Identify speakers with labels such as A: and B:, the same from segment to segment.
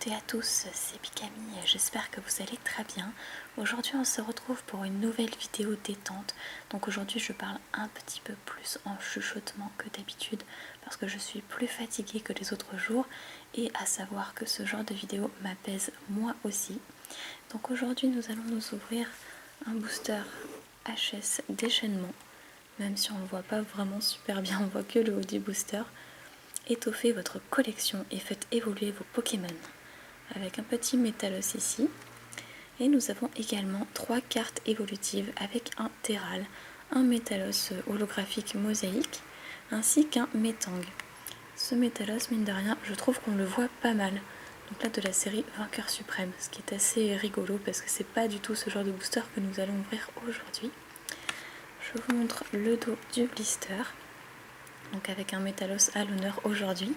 A: toutes et à tous, c'est Pikami et j'espère que vous allez très bien. Aujourd'hui on se retrouve pour une nouvelle vidéo détente. Donc aujourd'hui je parle un petit peu plus en chuchotement que d'habitude parce que je suis plus fatiguée que les autres jours et à savoir que ce genre de vidéo m'apaise moi aussi. Donc aujourd'hui nous allons nous ouvrir un booster HS déchaînement, même si on ne le voit pas vraiment super bien, on voit que le haut du booster. Étoffez votre collection et faites évoluer vos Pokémon avec un petit Métalos ici. Et nous avons également 3 cartes évolutives avec un Terral, un Métalos holographique mosaïque ainsi qu'un Metang. Ce Métalos, mine de rien, je trouve qu'on le voit pas mal. Donc là de la série Vainqueur Suprême, ce qui est assez rigolo parce que c'est pas du tout ce genre de booster que nous allons ouvrir aujourd'hui. Je vous montre le dos du blister. Donc avec un Métalos à l'honneur aujourd'hui.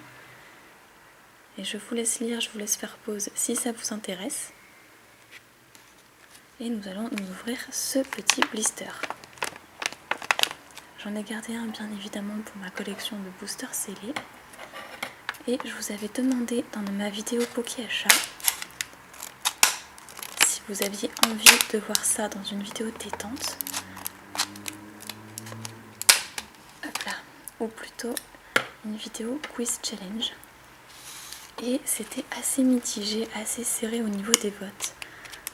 A: Et je vous laisse lire, je vous laisse faire pause si ça vous intéresse. Et nous allons nous ouvrir ce petit blister. J'en ai gardé un bien évidemment pour ma collection de boosters scellés. Et je vous avais demandé dans ma vidéo Pokéachat si vous aviez envie de voir ça dans une vidéo détente. Hop là. Ou plutôt une vidéo quiz challenge. Et c'était assez mitigé, assez serré au niveau des votes.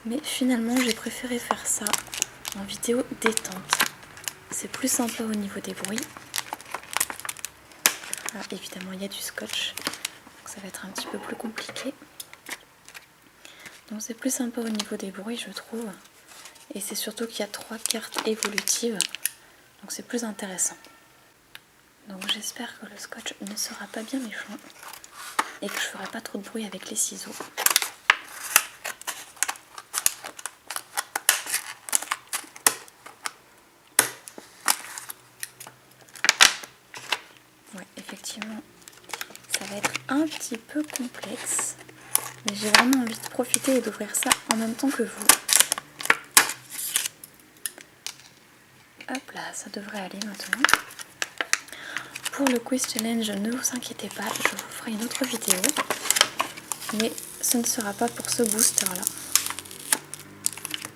A: Mais finalement j'ai préféré faire ça en vidéo détente. C'est plus sympa au niveau des bruits. Ah, évidemment il y a du scotch, donc ça va être un petit peu plus compliqué. Donc c'est plus sympa au niveau des bruits je trouve. Et c'est surtout qu'il y a 3 cartes évolutives, donc c'est plus intéressant. Donc j'espère que le scotch ne sera pas bien méchant et que je ferai pas trop de bruit avec les ciseaux. Ouais, effectivement, ça va être un petit peu complexe, mais j'ai vraiment envie de profiter et d'ouvrir ça en même temps que vous. Hop là, ça devrait aller maintenant. Pour le quiz challenge, ne vous inquiétez pas, je vous ferai une autre vidéo, mais ce ne sera pas pour ce booster là.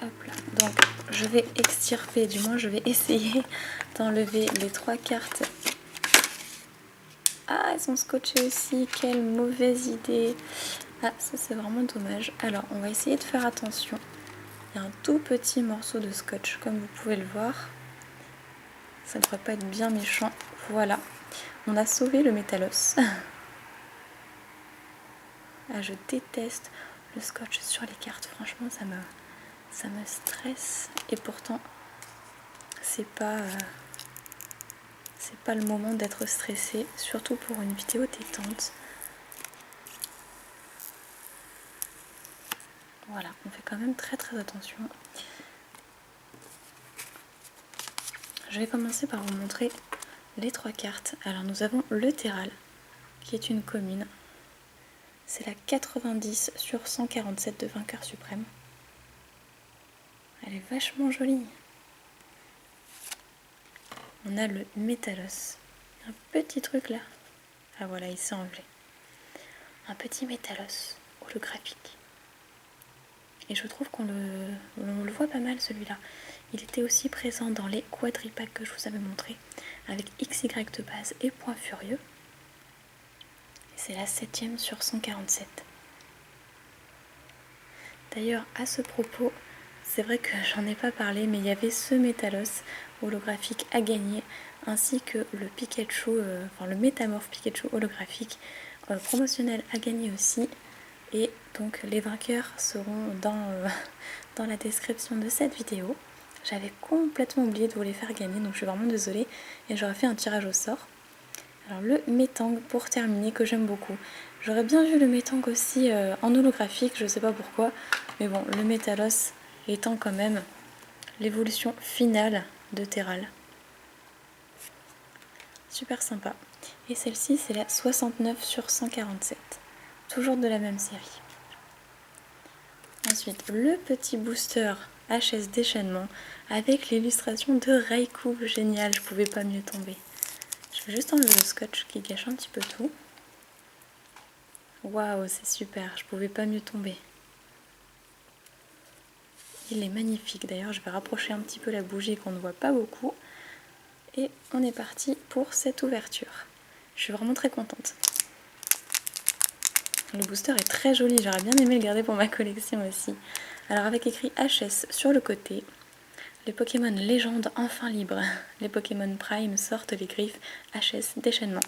A: Hop là, donc je vais extirper, du moins je vais essayer d'enlever les 3 cartes. Ah, elles sont scotchées aussi, quelle mauvaise idée. Ah, ça c'est vraiment dommage. Alors, on va essayer de faire attention. Il y a un tout petit morceau de scotch, comme vous pouvez le voir. Ça ne devrait pas être bien méchant. Voilà, on a sauvé le Métalos. Ah, je déteste le scotch sur les cartes. Franchement, ça me stresse. Et pourtant, c'est pas le moment d'être stressé, surtout pour une vidéo détente. Voilà, on fait quand même très attention. Je vais commencer par vous montrer les 3 cartes. Alors nous avons le Terral, qui est une commune. C'est la 90 sur 147 de Vainqueur Suprême. Elle est vachement jolie. On a le Métalos. Un petit truc là. Ah voilà, il s'est enlevé. Un petit Métalos holographique. Et je trouve qu'on le voit pas mal celui-là. Il était aussi présent dans les quadripacks que je vous avais montré, avec XY de base et Point Furieux. Et c'est la 7ème sur 147. D'ailleurs, à ce propos, c'est vrai que j'en ai pas parlé, mais il y avait ce Métalos holographique à gagner, ainsi que le Pikachu, le Métamorphe Pikachu holographique promotionnel à gagner aussi. Et donc les vainqueurs seront dans la description de cette vidéo. J'avais complètement oublié de vous les faire gagner, donc je suis vraiment désolée. Et j'aurais fait un tirage au sort. Alors le Metang pour terminer, que j'aime beaucoup. J'aurais bien vu le Metang aussi en holographique, je sais pas pourquoi. Mais bon, le Métalos étant quand même l'évolution finale de Terral. Super sympa. Et celle-ci, c'est la 69 sur 147. Toujours de la même série. Ensuite, le petit booster HS déchaînement avec l'illustration de Raikou. Génial, je pouvais pas mieux tomber. Je vais juste enlever le scotch qui gâche un petit peu tout. Waouh, c'est super, je pouvais pas mieux tomber. Il est magnifique, d'ailleurs je vais rapprocher un petit peu la bougie qu'on ne voit pas beaucoup. Et on est parti pour cette ouverture. Je suis vraiment très contente. Le booster est très joli, j'aurais bien aimé le garder pour ma collection aussi. Alors avec écrit HS sur le côté, les Pokémon légendes enfin libres. Les Pokémon Prime sortent les griffes HS déchaînement.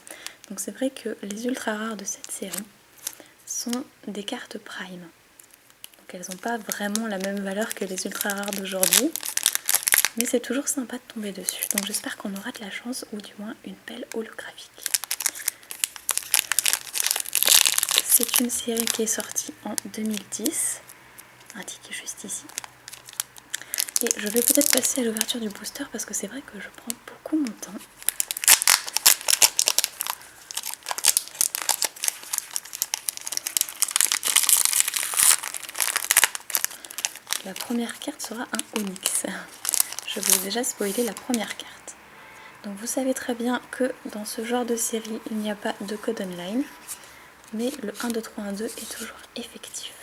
A: Donc c'est vrai que les ultra rares de cette série sont des cartes Prime. Donc elles n'ont pas vraiment la même valeur que les ultra rares d'aujourd'hui. Mais c'est toujours sympa de tomber dessus. Donc j'espère qu'on aura de la chance ou du moins une pelle holographique. C'est une série qui est sortie en 2010, indiquée juste ici. Et je vais peut-être passer à l'ouverture du booster parce que c'est vrai que je prends beaucoup mon temps. La première carte sera un Onix. Je vous ai déjà spoilé la première carte. Donc vous savez très bien que dans ce genre de série, il n'y a pas de code online. Mais le 1, 2, 3, 1, 2 est toujours effectif.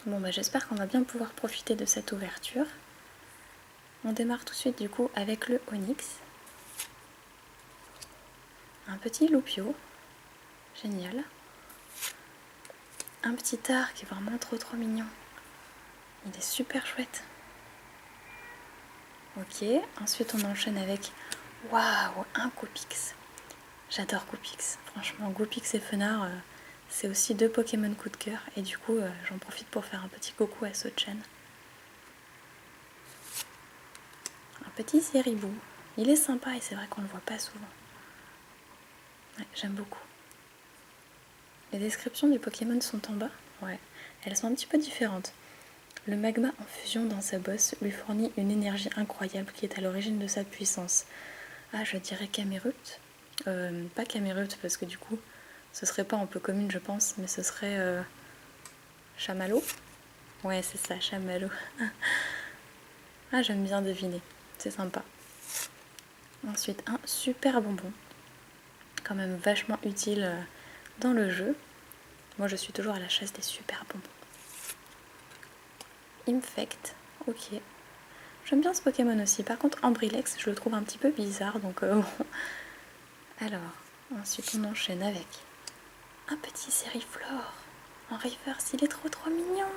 A: Bon bah j'espère qu'on va bien pouvoir profiter de cette ouverture. On démarre tout de suite du coup avec le Onix. Un petit Loupio. Génial. Un petit art qui est vraiment trop mignon. Il est super chouette. Ok, ensuite on enchaîne avec waouh, un Coupix. J'adore Coupix. Franchement, Coupix et Fenard, c'est aussi deux Pokémon coup de cœur. Et du coup, j'en profite pour faire un petit coucou à Sochan. Un petit Séribou. Il est sympa et c'est vrai qu'on le voit pas souvent. Ouais, j'aime beaucoup. Les descriptions du Pokémon sont en bas. Ouais, elles sont un petit peu différentes. Le magma en fusion dans sa bosse lui fournit une énergie incroyable qui est à l'origine de sa puissance. Ah, je dirais Camerupt. Pas Camerupt parce que du coup, ce serait pas un peu commune, je pense, mais ce serait Chamallow. Ouais, c'est ça, Chamallow. Ah, j'aime bien deviner, c'est sympa. Ensuite, un super bonbon, quand même vachement utile dans le jeu. Moi, je suis toujours à la chasse des super bonbons. Infect, ok. J'aime bien ce Pokémon aussi. Par contre, Ambrilex, je le trouve un petit peu bizarre, donc bon. Alors, ensuite on enchaîne avec un petit Sériflore en reverse. Il est trop mignon.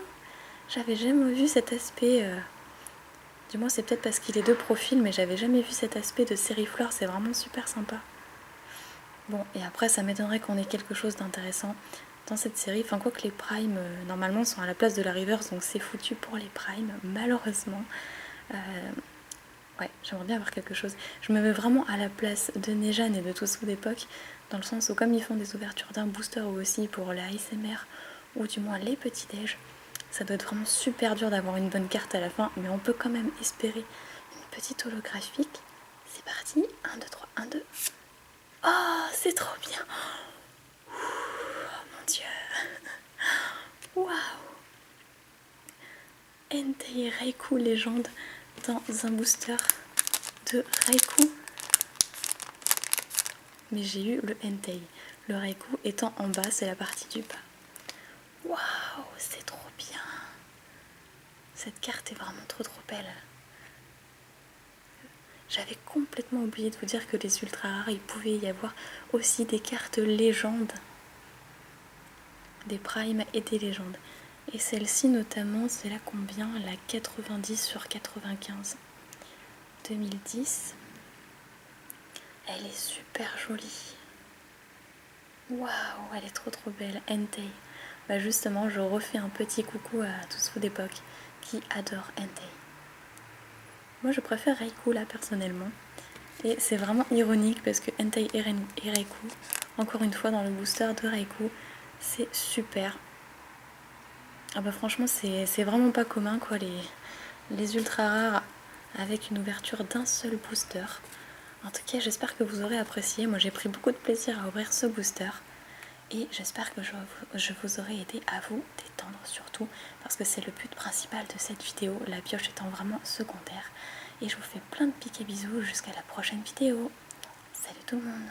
A: J'avais jamais vu cet aspect, du moins c'est peut-être parce qu'il est de profil, mais j'avais jamais vu cet aspect de Sériflore. C'est vraiment super sympa. Bon, et après ça m'étonnerait qu'on ait quelque chose d'intéressant dans cette série. Enfin, quoi que les primes, normalement, sont à la place de la reverse, donc c'est foutu pour les primes, malheureusement. Ouais, j'aimerais bien avoir quelque chose. Je me mets vraiment à la place de Nejan et de tous ceux d'époque, dans le sens où comme ils font des ouvertures d'un booster ou aussi pour la ASMR, ou du moins les petits déj, ça doit être vraiment super dur d'avoir une bonne carte à la fin, mais on peut quand même espérer une petite holographique. C'est parti, 1, 2, 3, 1, 2. Oh, c'est trop bien. Oh mon dieu. Waouh. Entei Raikou légende dans un booster de Raikou. Mais j'ai eu le Entei. Le Raikou étant en bas, c'est la partie du bas. Waouh, c'est trop bien. Cette carte est vraiment trop belle. J'avais complètement oublié de vous dire que les ultra rares, il pouvait y avoir aussi des cartes légendes. Des primes et des légendes. Et celle-ci notamment, c'est la combien? La 90 sur 95. 2010. Elle est super jolie. Waouh, elle est trop belle. Entei. Bah justement, je refais un petit coucou à tous ceux d'époque qui adorent Entei. Moi, je préfère Raikou là personnellement. Et c'est vraiment ironique parce que Entei et Raikou, encore une fois dans le booster de Raikou, c'est super. Ah bah franchement, c'est vraiment pas commun quoi, les ultra rares avec une ouverture d'un seul booster. En tout cas, j'espère que vous aurez apprécié. Moi, j'ai pris beaucoup de plaisir à ouvrir ce booster. Et j'espère que je vous aurai aidé à vous détendre surtout, parce que c'est le but principal de cette vidéo, la pioche étant vraiment secondaire. Et je vous fais plein de pics et bisous jusqu'à la prochaine vidéo. Salut tout le monde!